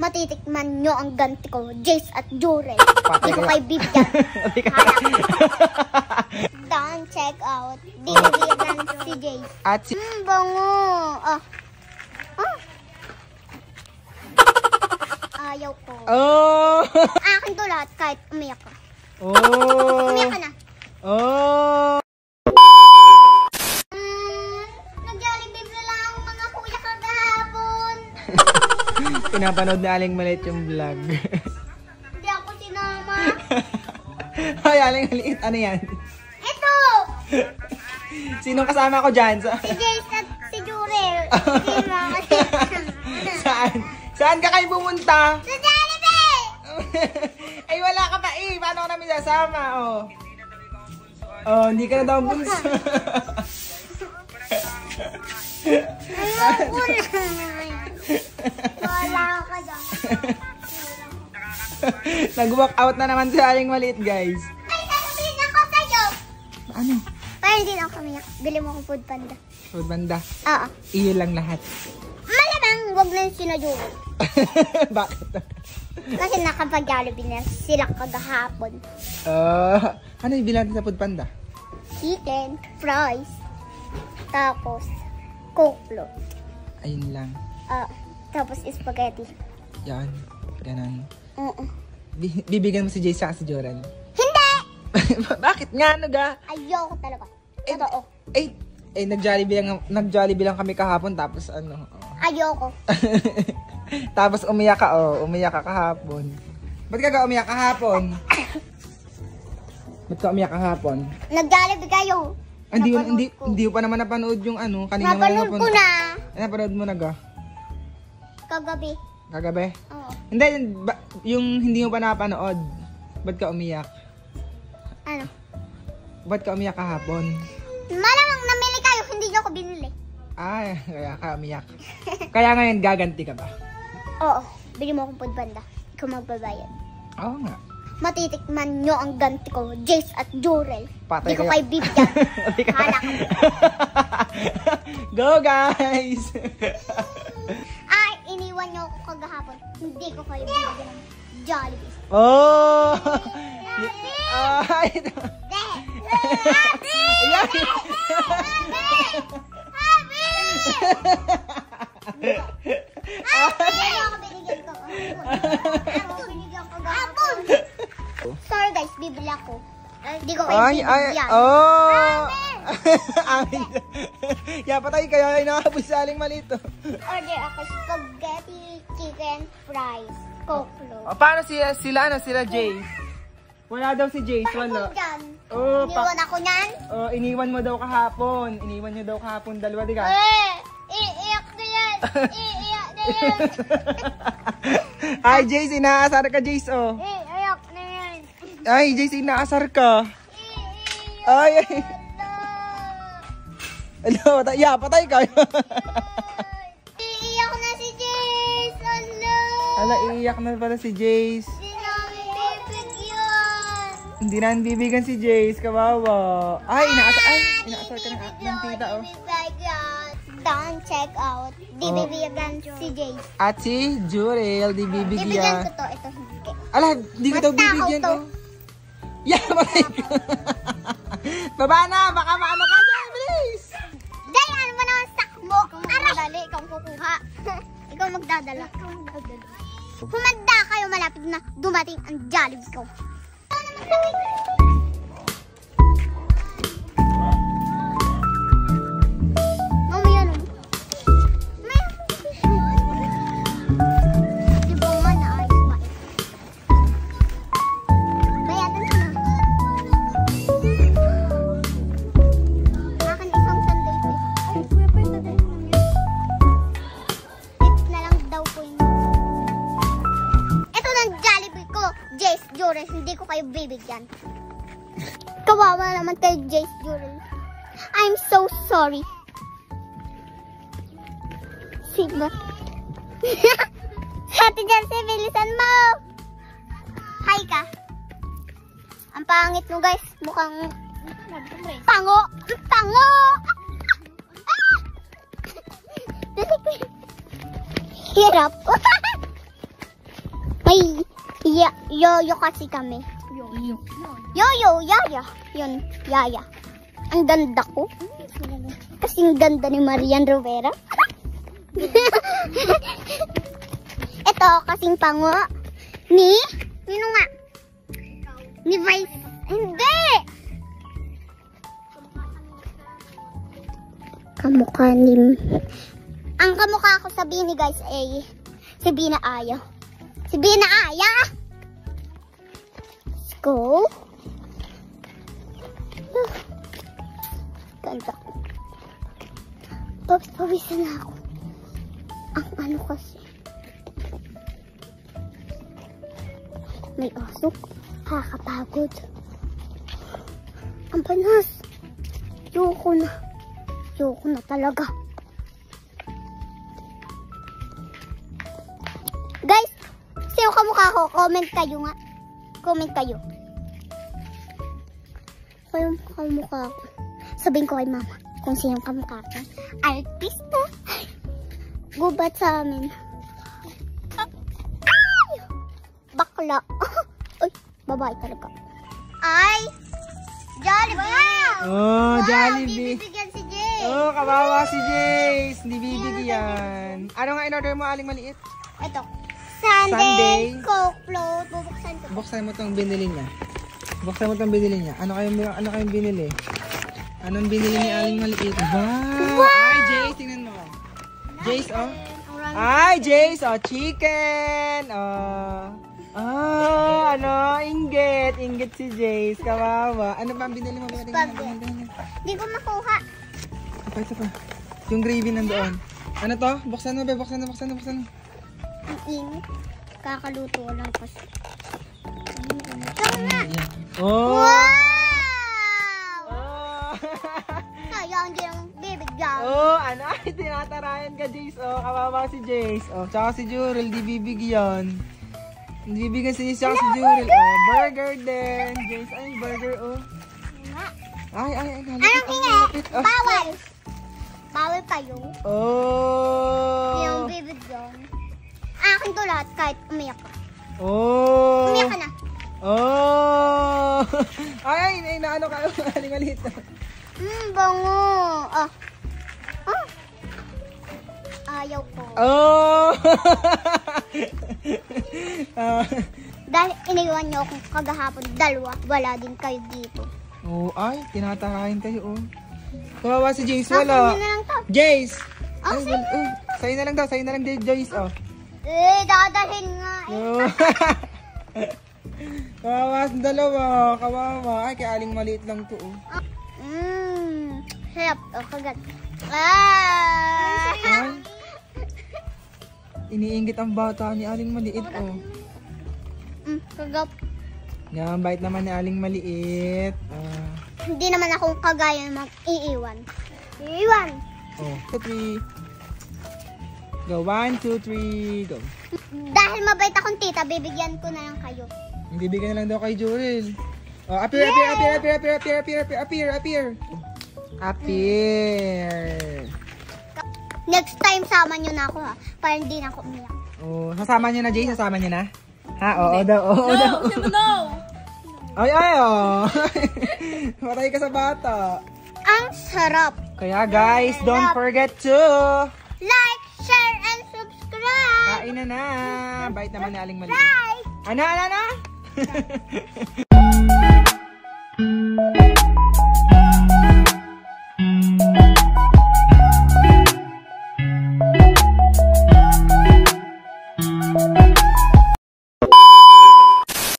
Matitikman nyo ang ganti ko, Jace at Jurel. Hindi ko kayo bibigyan. Don't check out. Di bibigyan si Jace. At si... Bango. Ayaw ko. Oh! Akin to lahat kahit umiyak ka. Oh! Umiyak ka na. Oh! Nag-Jollibee na lang ang mga kuya kagahapon. Pinapanood na Aling Maliit yung vlog. Hindi ako sinama. Ay, Aling Maliit. Ano yan? Ito! Sinong kasama ko dyan? Si Jace at si Jurel. Sino kasi? Saan? Saan ka kayo pumunta? Sa Jollibee! Ay, wala ka pa eh. Paano ko namin sasama? Oh. Oh, hindi ka na daw bunso. Ayaw ko na. Wala ka dyan. Nag-walk out na naman si Aling Maliit, guys. Ay, sasabihin ako sa'yo. Ano? Parang hindi na ako kamiyak. Bili mo akong food panda. Food banda. Oo. Iyo lang lahat. Malamang wag na yung sinajuro. Bakit? Kasi nakapag-Jollibee na sila kagahapon. Ano yung bilang sa food panda? Chicken, fries, tapos Coke float. Ayun lang. Tapos spaghetti. Yan. Ganon. Oo. Bibigyan mo si Jay sa si Joran. Hindi! Bakit nga? Ano ga? Ayoko talaga. Totoo. Nag-Jollibee lang kami kahapon tapos ano. Ayoko. Tapos umiyak ka, umiyak ka kahapon. Ba't ka umiyak kahapon? Ba't ka umiyak kahapon? Nag-Jollibee kayo. Hindi pa naman napanood yung ano. Kanina Napanood ko na. Napanood mo na ga? Kagabi. Kagabi? Oo. Hindi, yung hindi mo pa napanood. Ba't ka umiyak? Ano? Ba't ka umiyak kahapon? Malamang namili kayo, hindi nyo ako binili. Ay, kaya ka umiyak. Kaya ngayon, gaganti ka ba? Oo. Bili mo akong food banda. Ikaw magbabayad. Oo nga. Matitikman nyo ang ganti ko, Jace at Jurel. Patay Hindi ko kayo. kayo bibigyan. Hala ka. Go, guys! Ay, iniwan nyo ako kagahapon. Hindi ko kayo bibigyan ng Jollibee. Oh! Ay! Sorry guys, bibili ako. Hindi ko kayo bibigyan. Oh! Amin. Patay kayo. Ay, nakapos sa Aling Maliit. Order ako spaghetti, chicken, fries, Coke float. Paano sila Jace? Wala daw si Jace, wala. Oh, iniwan ako niyan? Oh, iniwan mo daw kahapon. Iniwan nyo daw kahapon dalawa, di ka? Iiyak na yan. Iiyak na yan. Ay, Jace, inaasar ka, Jace, oh. Iiyak na yan. Ay, Jace, inaasar ka. Ay, ay. Ano, patay ka. Iiyak na si Jace. Ala, iiyak na pala si Jace. Hindi na bibigyan si Jace, kawawa. Ay, inaasar ka ng tita, oh. Don't check out. Di bibigyan si Jace. At si Jurel, di bibigyan. Bibigyan ko to. Ito hindi. Ala, di ko daw bibigyan, oh. Patay ka. Baba na, baka maano ka dyan, please. Day, ano ba naman sak mo? Magdadali, ikaw kukuha. Ikaw magdadala. Humanda kayo, malapit na dumating ang Jollibee ko. Mami, ano? Di ba nga naayos ba? Bayadan ko na. Akin isang sundae po. Ay, kuya, pwede na tayo naman yun. Wait na lang daw po yun. Ito ng Jollibee ko, Jace, Jurel, hindi ko kayo bibigyan. Kawawa naman kay Jace, Jurel. I'm so sorry. Sigma. Ate Jancy, bilisan mo. Hi ka. Ang pangit mo guys. Mukhang pango. Pango. Hirap. Yoyo kasi kami. Yoyo, yaya. Yun, yaya. Ang ganda ko. Kasing ganda ni Marian Rivera. Ito, kasing pango ni... Sino nga? Ni Vice. Hindi! Kamukha ni... Ang kamukha ko sa Bini guys ay si Bina Aya. Si Bina Aya! Let's go. Ganda ko. Pawisan na ako. Ang ano kasi. May aso. Kakapagod. Ang panas. Yoko na. Yoko na talaga. Guys, sino kamukha ko? Comment kayo nga. Comment kayo. Kung kamukha ko. Sabihin ko kay mama kung sino kamukha ko. Artista. Gubat sa amin. Ay! Bakla. Uy, babae talaga. Ay! Jollibee! Oh, Jollibee. Bibigyan si Jay. Oh, kawawa si Jace. Hindi bibigyan. Ano nga in-order mo, Aling Maliit? Ito. Sundae. Sunday. Coke float. Bubuksan ko. Buksan mo tong binili niya. Buksan mo tong binili niya. Ano kayong binili? Anong binili ni Aling Maliit? Wow! Ay, Jace, tingnan mo. Jace, oh. Ay, Jace, oh, chicken. Oh. Ah, ano, inggit. Inggit si Jace. Kawawa. Ano ba ang binili mo? Hindi ko makuha. Ito pa. Yung gravy nandoon. Ano to? Buksan mo, be. Buksan mo. Ang init. Kakaluto lang kasi. Oh! Wow! Oh! Kaya hindi lang bibigyan. Oh, ano? Ay, tinatarayan ka, Jace. Oh, kawawa si Jace. Oh, tsaka si Jurel, di bibigyan. Hindi bibigyan si Jace, tsaka si Jurel. Oh, burger din. Jace, ay, burger, oh. Ay, Anong hingi? Oh. Bawal. Bawal kayo. Oh! Yung bibigyan. Akin to lahat kahit umiyak ka. Oh! Umiyak ka na. Oh! Ay, naano ka? Aling maliit. Bango. Ah. Ayaw ko. Oh! Dahil iniwan niyo akong kagahapon, dalawa, wala din kayo dito. Oh, ay, tinatakayin kayo, oh. Kawawa si Jace, wala. Akin na lang to. Jace! Ah, Ay, wala, oh. Sa'yo na lang daw, sa'yo na lang, Jace, oh. Dadalhin nga eh. Oh. Kawawa sa dalawa, kawawa. Ay, kay Aling Maliit lang to, oh. Sarap. O, kagat. Ah! Ay, iniinggit ang bata ni Aling Maliit, oh. Kagat. Yan, bait naman ni Aling Maliit. Hindi naman akong kagaya mag-iiwan. Iiwan. Oh, 2, 3. Go, 1, 2, 3, go. Dahil mabait akong tita, bibigyan ko na lang kayo. Bibigyan na lang daw kay Jurel. Oh, appear. Next time, sama nyo na ako ha. Para hindi na ako umiyak. Oh, sasama niyo na, Jay? Sasama niyo na? Ha? Oo daw. No! Ay, oh. Matay ka sa bata. Ang sarap. Kaya guys, don't forget to Like, share, and subscribe. kain na. Bait naman ni Aling Maliit. Bye. Ano?